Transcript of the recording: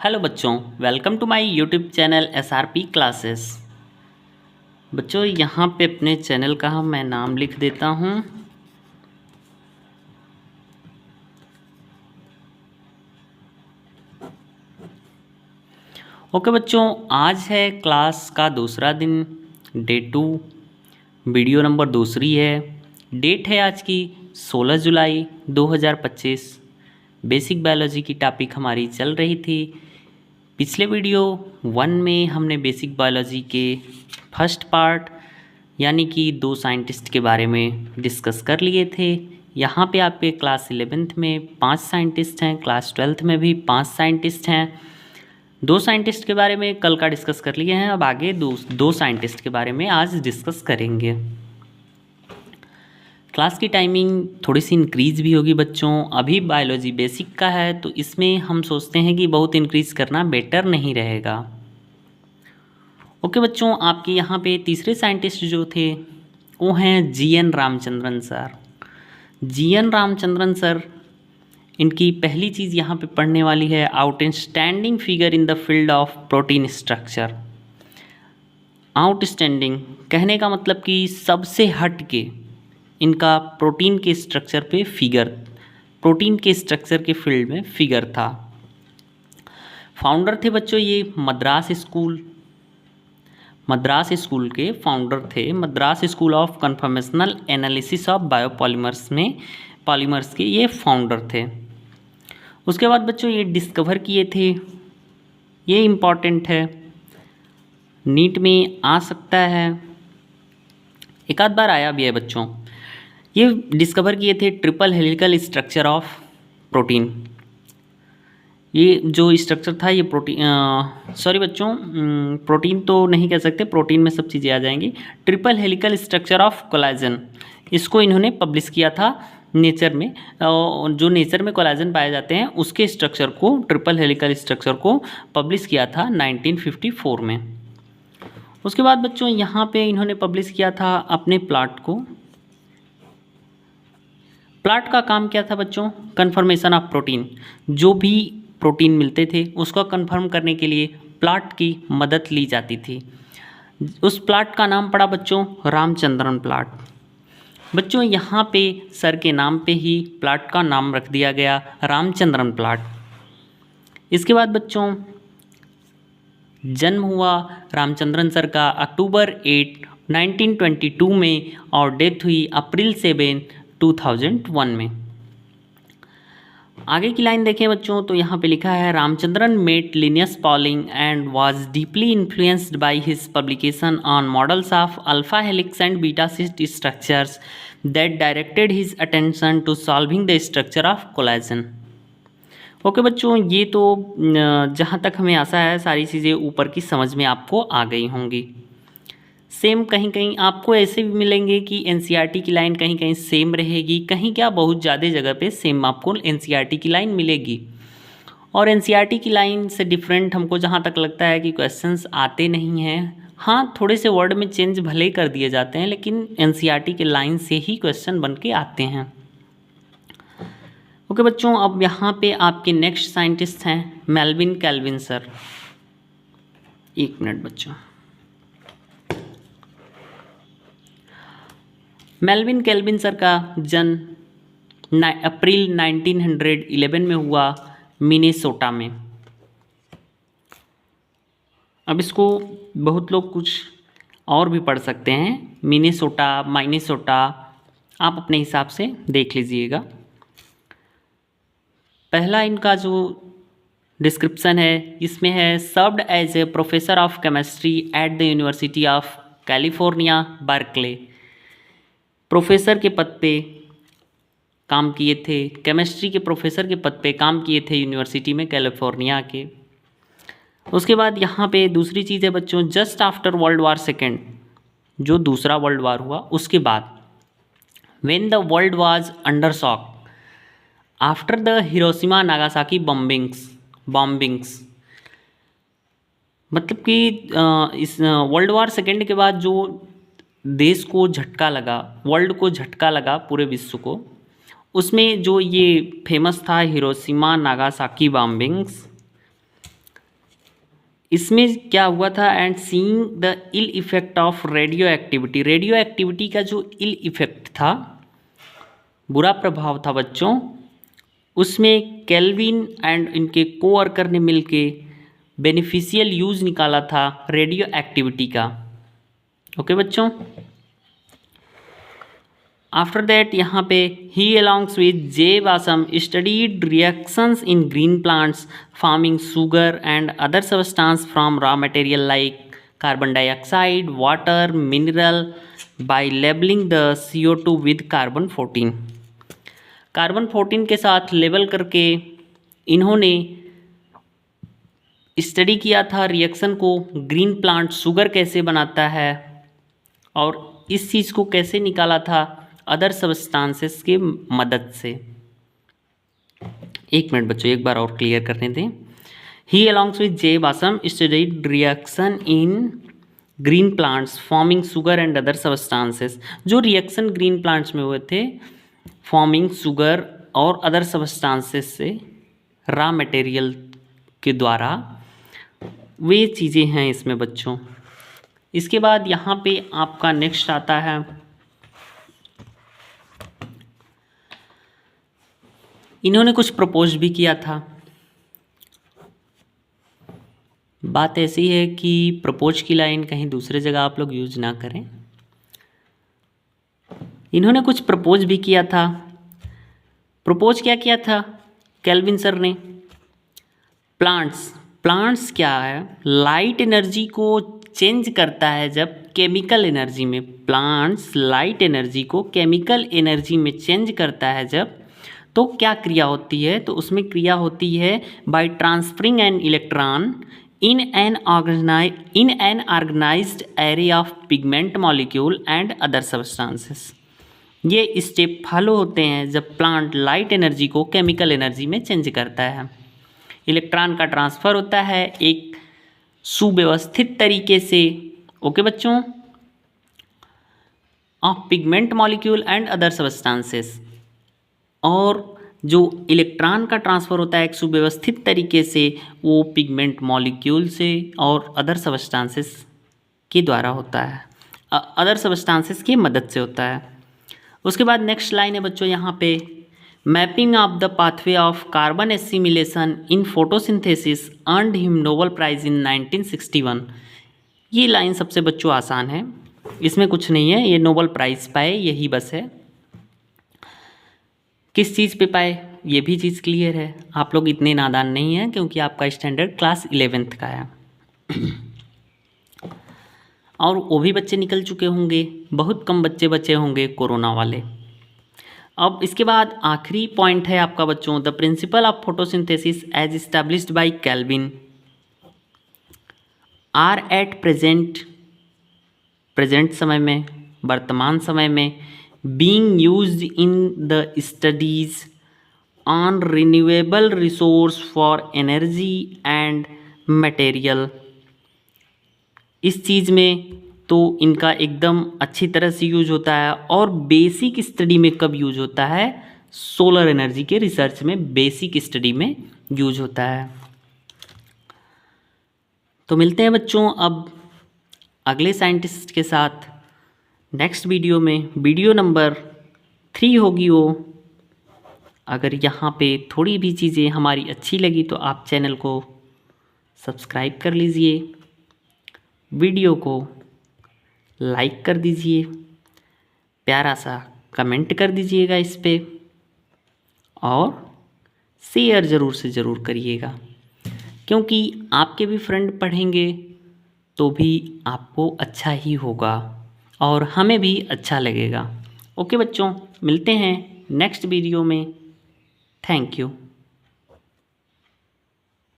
Hello बच्चों, welcome to my YouTube channel SRP classes. बच्चों यहाँ पे अपने चैनल का मैं नाम लिख देता हूँ। ओके बच्चों, आज है क्लास का दूसरा दिन, डे 2, वीडियो नंबर दूसरी है। डेट है आज की 16 जुलाई 2025। बेसिक बायोलॉजी की टॉपिक हमारी चल रही थी। पिछले वीडियो 1 में हमने बेसिक बायोलॉजी के फर्स्ट पार्ट यानी कि 2 साइंटिस्ट के बारे में डिस्कस कर लिए थे। यहाँ पे आपके क्लास 11th में 5 साइंटिस्ट हैं, क्लास 12th में भी 5 साइंटिस्ट हैं। 2 साइंटिस्ट के बारे में कल का डिस्कस कर लिए हैं, अब आगे दो साइंटिस्ट के बारे में आज डिस्कस करेंगे। क्लास की टाइमिंग थोड़ी सी इंक्रीज़ भी होगी बच्चों। अभी बायोलॉजी बेसिक का है तो इसमें हम सोचते हैं कि बहुत इंक्रीज़ करना बेटर नहीं रहेगा। ओके बच्चों, आपके यहाँ पे तीसरे साइंटिस्ट जो थे वो हैं GN Ramachandran sir. GN Ramachandran sir, इनकी पहली चीज़ यहाँ पे पढ़ने वाली है outstanding figure in the field of protein structure. Outstanding कहने का मतलब कि सबसे हट के इनका प्रोटीन के स्ट्रक्चर पे फिगर, प्रोटीन के स्ट्रक्चर के फील्ड में फिगर था। फाउंडर थे बच्चों ये मद्रास स्कूल के फाउंडर थे। Madras school of conformational analysis of biopolymers में पॉलीमर्स के ये फाउंडर थे। उसके बाद बच्चों ये डिस्कवर किए थे, ये इम्पॉर्टेंट है, नीट में आ सकता है, एक आध बार आया भी है बच्चों। ये डिस्कवर किए थे triple helical structure of protein. ये जो स्ट्रक्चर था ये सॉरी बच्चों, प्रोटीन तो नहीं कह सकते, प्रोटीन में सब चीज़ें आ जाएंगी। Triple helical structure of collagen, इसको इन्होंने पब्लिश किया था नेचर में। जो नेचर में कोलाजन पाए जाते हैं उसके स्ट्रक्चर को, ट्रिपल हेलिकल स्ट्रक्चर को पब्लिश किया था 1954 में। उसके बाद बच्चों यहाँ पे इन्होंने पब्लिश किया था अपने प्लॉट को। प्लॉट का काम क्या था बच्चों? Confirmation of protein. जो भी प्रोटीन मिलते थे उसको कंफर्म करने के लिए प्लॉट की मदद ली जाती थी। उस प्लॉट का नाम पड़ा बच्चों रामचंद्रन प्लॉट। बच्चों यहाँ पे सर के नाम पे ही प्लॉट का नाम रख दिया गया रामचंद्रन प्लॉट। इसके बाद बच्चों जन्म हुआ रामचंद्रन सर का अक्टूबर 8, 1922 में और डेथ हुई अप्रैल 7, 2001 में। आगे की लाइन देखें बच्चों तो यहाँ पे लिखा है Ramachandran met Linus Pauling and was deeply influenced by his publication on models of alpha helix and beta sheet structures that directed his attention to solving the structure of collagen. Okay बच्चों, ये तो जहाँ तक हमें आशा है सारी चीज़ें ऊपर की समझ में आपको आ गई होंगी। सेम कहीं कहीं आपको ऐसे भी मिलेंगे कि एनसीईआरटी की लाइन कहीं कहीं सेम रहेगी, कहीं क्या बहुत ज़्यादा जगह पे सेम आपको एनसीईआरटी की लाइन मिलेगी। और एनसीईआरटी की लाइन से डिफरेंट हमको जहाँ तक लगता है कि क्वेश्चंस आते नहीं हैं। हाँ, थोड़े से वर्ड में चेंज भले ही कर दिए जाते हैं लेकिन एनसीईआरटी के लाइन से ही क्वेश्चन बन के आते हैं। ओके बच्चों, अब यहाँ पे आपके नेक्स्ट साइंटिस्ट हैं मेल्विन कैल्विन सर। एक मिनट बच्चों, मेल्विन कैल्विन सर का जन्म अप्रैल 1911 में हुआ मिनेसोटा में। अब इसको बहुत लोग कुछ और भी पढ़ सकते हैं, मिनेसोटा, माइनेसोटा, आप अपने हिसाब से देख लीजिएगा। पहला इनका जो डिस्क्रिप्शन है इसमें है served as a professor of chemistry at the university of California Berkeley. Professor के पद पे काम किए थे, केमिस्ट्री के प्रोफेसर के पद पे काम किए थे यूनिवर्सिटी में कैलिफोर्निया के। उसके बाद यहाँ पे दूसरी चीज़ है बच्चों, just after world war second, जो दूसरा वर्ल्ड वार हुआ उसके बाद, when the world was under shock after the Hiroshima Nagasaki bombings, मतलब कि इस वर्ल्ड वार सेकेंड के बाद जो देश को झटका लगा, वर्ल्ड को झटका लगा, पूरे विश्व को, उसमें जो ये फेमस था हिरोशिमा नागासाकी बॉम्बिंग्स, इसमें क्या हुआ था, and seeing the ill effect of radioactivity, radioactivity का जो इल इफेक्ट था, बुरा प्रभाव था बच्चों, उसमें केल्विन एंड इनके कोवर्कर ने मिलके बेनिफिशियल यूज निकाला था रेडियो एक्टिविटी का। ओके बच्चों, आफ्टर दैट यहाँ पे he along with J Bassham studied reactions in green plants forming sugar and other substance from raw material like carbon dioxide, water, mineral by labelling the CO2 with carbon 14। Carbon 14 के साथ label करके इन्होंने study किया था reaction को, green plant sugar कैसे बनाता है और इस चीज़ को कैसे निकाला था अदर सब्सटेंसेस के मदद से। एक मिनट बच्चों, एक बार और क्लियर करने दें। He along with J Bassham studied reaction in green plants forming sugar and other substances, जो रिएक्शन ग्रीन प्लांट्स में हुए थे फॉर्मिंग शुगर और अदर सब्सटेंसेस से रॉ मटेरियल के द्वारा, वे चीज़ें हैं इसमें बच्चों। इसके बाद यहाँ पे आपका नेक्स्ट आता है इन्होंने कुछ प्रपोज भी किया था। बात ऐसी है कि प्रपोज की लाइन कहीं दूसरे जगह आप लोग यूज ना करें। इन्होंने कुछ प्रपोज भी किया था। प्रपोज क्या किया था केल्विन सर ने? प्लांट्स क्या है, लाइट एनर्जी को चेंज करता है जब केमिकल एनर्जी में, प्लांट्स लाइट एनर्जी को केमिकल एनर्जी में चेंज करता है जब, तो क्या क्रिया होती है? तो उसमें क्रिया होती है by transferring an electron in an organized array of pigment molecule and other substances. ये स्टेप फॉलो होते हैं जब प्लांट लाइट एनर्जी को केमिकल एनर्जी में चेंज करता है। इलेक्ट्रॉन का ट्रांसफ़र होता है एक सुव्यवस्थित तरीके से, ओके बच्चों, of pigment molecule and other substances. और जो इलेक्ट्रॉन का ट्रांसफ़र होता है एक सुव्यवस्थित तरीके से, वो पिगमेंट मॉलिक्यूल से और अदर सब्सटेंसेस के द्वारा होता है, अदर सब्सटेंसेस की मदद से होता है। उसके बाद नेक्स्ट लाइन है बच्चों यहाँ पे, mapping of the pathway of carbon assimilation in photosynthesis earned him Nobel prize इन 1961। ये लाइन सबसे बच्चों आसान है, इसमें कुछ नहीं है, ये नोबेल प्राइज़ पाए यही बस है। किस चीज़ पे पाए ये भी चीज़ क्लियर है। आप लोग इतने नादान नहीं हैं क्योंकि आपका स्टैंडर्ड क्लास 11th का है और वो भी बच्चे निकल चुके होंगे, बहुत कम बच्चे बचे होंगे कोरोना वाले। अब इसके बाद आखिरी पॉइंट है आपका बच्चों, the principle of photosynthesis as established by Calvin are at present समय में, वर्तमान समय में being used in the studies on renewable resource for energy and material। इस चीज़ में तो इनका एकदम अच्छी तरह से यूज होता है। और बेसिक स्टडी में कब यूज होता है? सोलर एनर्जी के रिसर्च में बेसिक स्टडी में यूज होता है। तो मिलते हैं बच्चों अब अगले साइंटिस्ट के साथ नेक्स्ट वीडियो में। वीडियो नंबर 3 होगी वो। अगर यहाँ पे थोड़ी भी चीज़ें हमारी अच्छी लगी तो आप चैनल को सब्सक्राइब कर लीजिए, वीडियो को लाइक कर दीजिए, प्यारा सा कमेंट कर दीजिएगा इस पे और शेयर ज़रूर से ज़रूर करिएगा, क्योंकि आपके भी फ्रेंड पढ़ेंगे तो भी आपको अच्छा ही होगा और हमें भी अच्छा लगेगा। ओके बच्चों, मिलते हैं नेक्स्ट वीडियो में। Thank you.